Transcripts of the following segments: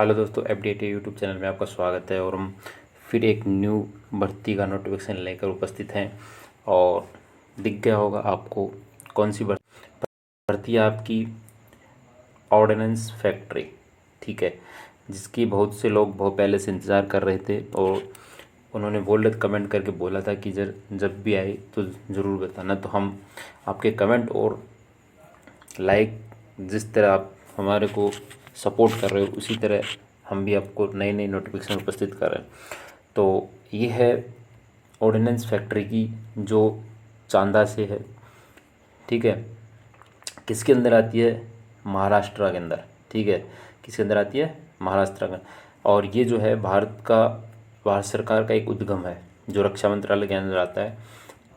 Hello दोस्तों, update YouTube channel में आपका स्वागत है। और हम फिर एक न्यू भर्ती का नोटिफिकेशन लेकर उपस्थित हैं। और दिख गया होगा आपको कौन सी भर्ती है आपकी, ऑर्डिनेंस फैक्ट्री। ठीक है, जिसकी बहुत से लोग बहुत पहले से इंतज़ार कर रहे थे। और उन्होंने बोल्ड कमेंट करके बोला था कि जब भी आए तो ज़रूर बताना। तो हम आपके कमेंट और लाइक, जिस तरह आप हमारे को सपोर्ट कर रहे हो उसी तरह हम भी आपको नई नई नोटिफिकेशन उपस्थित कर रहे हैं। तो ये है ऑर्डिनेंस फैक्ट्री की, जो चांदा से है। ठीक है, किसके अंदर आती है? महाराष्ट्र के अंदर। ठीक है, किसके अंदर आती है? महाराष्ट्र का। और ये जो है भारत सरकार का एक उद्यम है जो रक्षा मंत्रालय के अंदर आता है।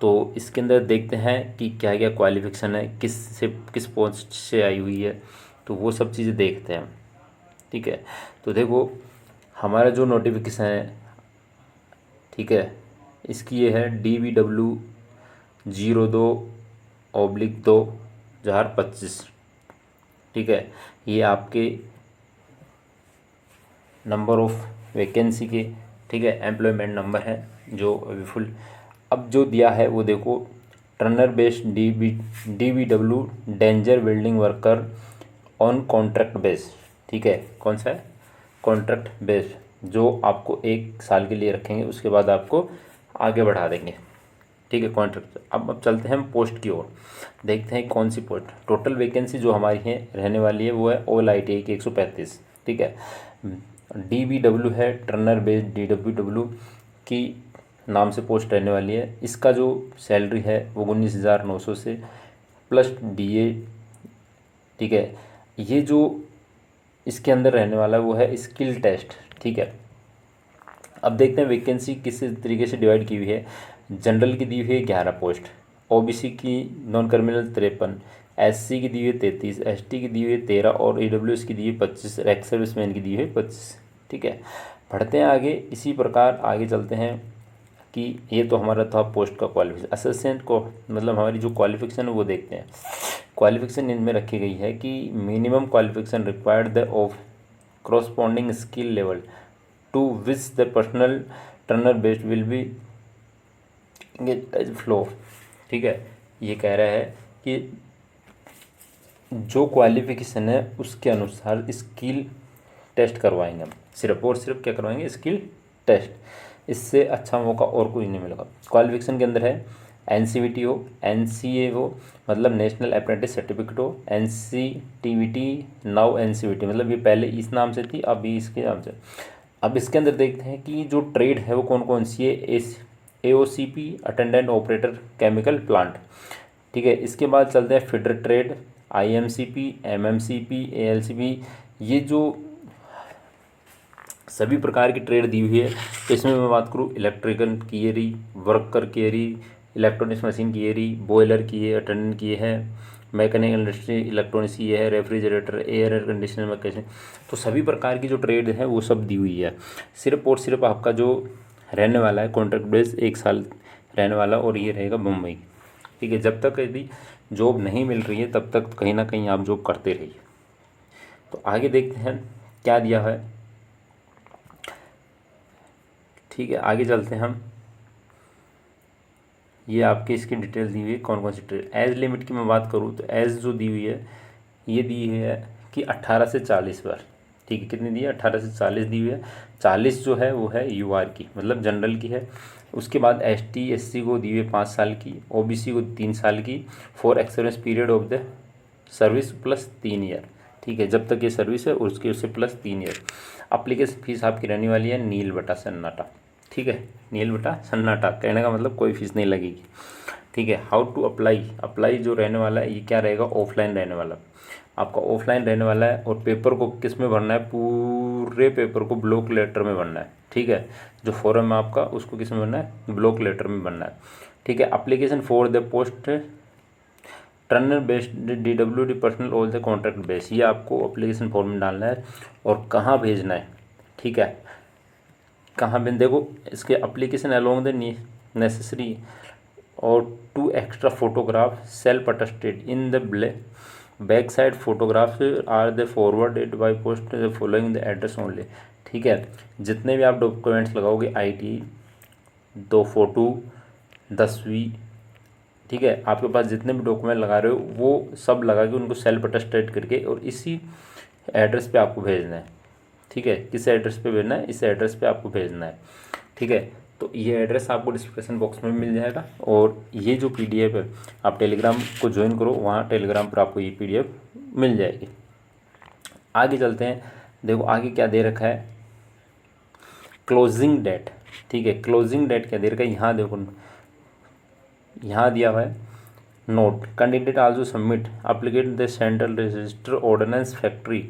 तो इसके अंदर देखते हैं कि क्या क्या क्वालिफिकेशन है, किस पोस्ट से आई हुई है, तो वो सब चीज़ें देखते हैं। ठीक है, तो देखो हमारा जो नोटिफिकेशन है, ठीक है, इसकी ये है DV02/2025। ठीक है, ये आपके नंबर ऑफ वैकेंसी के, ठीक है, एम्प्लॉयमेंट नंबर है जो अभी फुल अब जो दिया है वो देखो। Turner based DBW danger building worker on contract base. ठीक है, कौन सा है? कॉन्ट्रैक्ट बेस, जो आपको 1 साल के लिए रखेंगे, उसके बाद आपको आगे बढ़ा देंगे। ठीक है, कॉन्ट्रैक्ट। अब चलते हैं हम पोस्ट की ओर, देखते हैं कौन सी पोस्ट। टोटल वैकेंसी जो हमारी है रहने वाली है वो है ऑल ITI की 135। ठीक है, DBW है टर्नर बेस्ड DWW की नाम से पोस्ट रहने वाली है। इसका जो सैलरी है वो 19,900 से प्लस DA। ठीक है, ये जो इसके अंदर रहने वाला है वो है स्किल टेस्ट। ठीक है, अब देखते हैं वैकेंसी किस तरीके से डिवाइड की हुई है। जनरल की दी हुई है 11 पोस्ट, OBC की नॉन क्रिमिनल 53, SC की दी हुई है 33, ST की दी हुई है 13 और EWS की दी हुई है 25, एक्स सर्विसमैन की दी हुई है 25। ठीक है, बढ़ते हैं आगे। इसी प्रकार आगे चलते हैं कि ये तो हमारा था पोस्ट का क्वालिफिकेशन। असिस्टेंट को मतलब हमारी जो क्वालिफिकेशन है वो देखते हैं। क्वालिफिकेशन इनमें रखी गई है कि minimum qualification required the of corresponding skill level to which the personal turner based will be engaged as flow। ठीक है, ये कह रहा है कि जो क्वालिफिकेशन है उसके अनुसार स्किल टेस्ट करवाएंगे हम। सिर्फ और सिर्फ क्या करवाएंगे? Skill test. इससे अच्छा मौका और कोई नहीं मिलेगा। क्वालिफिकेशन के अंदर है NCVT हो, NCA हो मतलब नेशनल अप्रेंटिस सर्टिफिकेट हो, NCTVT नाउ NCVT मतलब ये पहले इस नाम से थी, अभी इसके नाम से। अब इसके अंदर देखते हैं कि जो ट्रेड है वो कौन कौन सी है। AOCP attendant operator chemical plant. ठीक है, इसके बाद चलते हैं feeder trade, IMCP, MMCP, ALCP। ये जो सभी प्रकार की ट्रेड दी हुई है। तो इसमें मैं बात करूँ इलेक्ट्रिकल की एरी, वर्कर की एरी, इलेक्ट्रॉनिक्स मशीन की एरी, बॉयलर की है, अटेंडेंट की है, मैकेनिकल इंडस्ट्री इलेक्ट्रॉनिक्स की है, रेफ्रिजरेटर, एयर कंडीशनर मैकेनिक। तो सभी प्रकार की जो ट्रेड है वो सब दी हुई है। सिर्फ और सिर्फ आपका जो रहने वाला है कॉन्ट्रैक्ट बेस 1 साल रहने वाला, और ये रहेगा मुंबई। ठीक है, जब तक यदि जॉब नहीं मिल रही है तब तक कहीं ना कहीं आप जॉब करते रहिए। तो आगे देखते हैं क्या दिया है। ठीक है, आगे चलते हैं हम। ये आपके इसकी डिटेल दी हुई है कौन कौन सी ट्रेड। एज लिमिट की मैं बात करूँ तो एज जो दी हुई है ये दी हुई है कि 18 से 40 बार। ठीक है, कितनी दी है? 18 से 40 दी हुई है। 40 जो है वो है UR की मतलब जनरल की है। उसके बाद ST SC को दी हुई है 5 साल की, OBC को 3 साल की, for experience period of the service plus 3 year. ठीक है, जब तक ये सर्विस है उसके उससे प्लस 3 ईयर। अप्लीकेशन फीस आपकी रहने वाली है नील बटा सन्नाटा। ठीक है, नील बटा सन्नाटा कहने का मतलब कोई फीस नहीं लगेगी। ठीक है, हाउ टू अप्लाई। अप्लाई जो रहने वाला है ये क्या रहेगा? ऑफलाइन रहने वाला, आपका ऑफलाइन रहने वाला है। और पेपर को किस में भरना है? पूरे पेपर को ब्लॉक लेटर में भरना है। ठीक है, जो फॉर्म है आपका उसको किस में भरना है? ब्लॉक लेटर में भरना है। ठीक है, application for the post Turner based DWD personal all the contract base, ये आपको अप्लीकेशन फॉर्म में डालना है। और कहाँ भेजना है? ठीक है, कहाँ भेज देखो इसके अप्लीकेशन अलोंग द नेसेसरी और 2 extra photograph self attested in the back side photographs are the forwarded by post following the address only. ठीक है, जितने भी आप डॉक्यूमेंट्स लगाओगे, आईटी, 2 फोटो, 10वीं, ठीक है, आपके पास जितने भी डॉक्यूमेंट लगा रहे हो वो सब लगा के उनको सेल्फ अटेस्टेड करके और इसी एड्रेस पे आपको भेजना है। ठीक है, किस एड्रेस पे भेजना है, इस एड्रेस पे आपको भेजना है। ठीक है, तो ये एड्रेस आपको डिस्क्रिप्शन बॉक्स में मिल जाएगा और ये जो पीडीएफ है आप टेलीग्राम को ज्वाइन करो, वहाँ टेलीग्राम पर आपको ये पीडीएफ मिल जाएगी। आगे चलते हैं, देखो आगे क्या दे रखा है, क्लोजिंग डेट। ठीक है, क्लोजिंग डेट क्या दे रखा है, यहाँ देखो, यहाँ दिया हुआ है note, candidate also submit एप्लीकेट the central register ordnance factory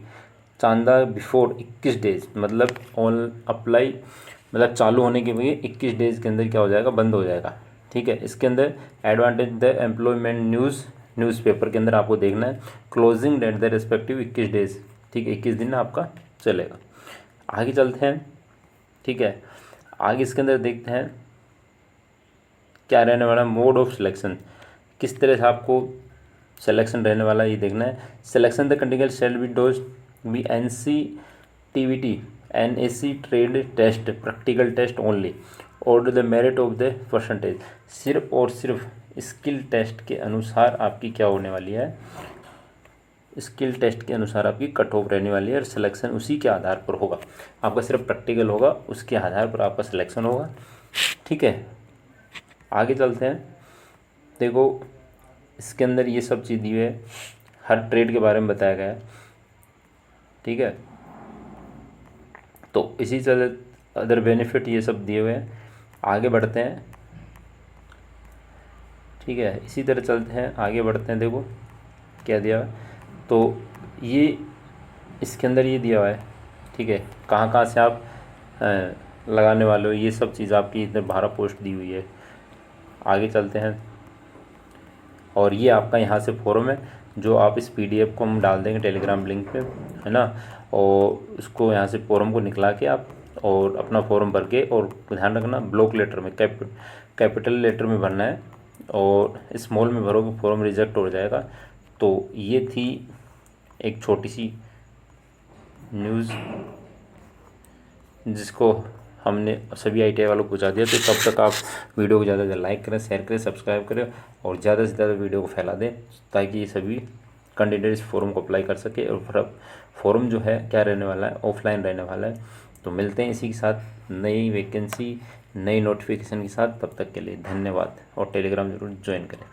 Chanda before 21 days, मतलब ऑन अप्लाई, मतलब चालू होने के लिए 21 डेज के अंदर क्या हो जाएगा, बंद हो जाएगा। ठीक है, इसके अंदर एडवांटेज द एम्प्लॉयमेंट न्यूज़पेपर के अंदर आपको देखना है closing date the respective 21 days. ठीक है, 21 दिन आपका चलेगा। आगे चलते हैं। ठीक है, आगे इसके अंदर देखते हैं क्या रहने वाला, मोड ऑफ सिलेक्शन, किस तरह से आपको सिलेक्शन रहने वाला ये देखना है। Selection the condition shall be those be NCTVT NAC trade test practical test only और the merit of the percentage, सिर्फ और सिर्फ स्किल टेस्ट के अनुसार आपकी क्या होने वाली है, स्किल टेस्ट के अनुसार आपकी कट ऑफ रहने वाली है और सिलेक्शन उसी के आधार पर होगा। आपका सिर्फ प्रैक्टिकल होगा, उसके आधार पर आपका सिलेक्शन होगा। ठीक है, आगे चलते हैं। देखो इसके अंदर ये सब चीज़ दी हुई है, हर ट्रेड के बारे में बताया गया है। ठीक है, तो इसी तरह अदर बेनिफिट ये सब दिए हुए हैं। आगे बढ़ते हैं। ठीक है, इसी तरह चलते हैं, आगे बढ़ते हैं। देखो क्या दिया हुआ है, तो ये इसके अंदर ये दिया हुआ है। ठीक है, कहाँ कहाँ से आप लगाने वाले हो, ये सब चीज़ आपकी इधर 12 पोस्ट दी हुई है। आगे चलते हैं, और ये आपका यहाँ से फॉर्म है जो आप इस पीडीएफ को हम डाल देंगे टेलीग्राम लिंक पे, है ना, और उसको यहाँ से फॉर्म को निकला के आप और अपना फॉर्म भर के, और ध्यान रखना ब्लॉक लेटर में, कैपिटल लेटर में भरना है, और स्मॉल में भरोगे फॉर्म रिजेक्ट हो जाएगा। तो ये थी एक छोटी सी न्यूज़ जिसको हमने सभी ITI वालों को पहुँचा दिया। तो तब तक आप वीडियो को ज़्यादा से ज़्यादा लाइक करें, शेयर करें, सब्सक्राइब करें और ज़्यादा से ज़्यादा वीडियो को फैला दें ताकि ये सभी कैंडिडेट इस फॉर्म को अप्लाई कर सके। और फॉर्म जो है क्या रहने वाला है, ऑफलाइन रहने वाला है। तो मिलते हैं इसी के साथ नई वैकेंसी, नई नोटिफिकेशन के साथ। तब तक के लिए धन्यवाद और टेलीग्राम जरूर ज्वाइन करें।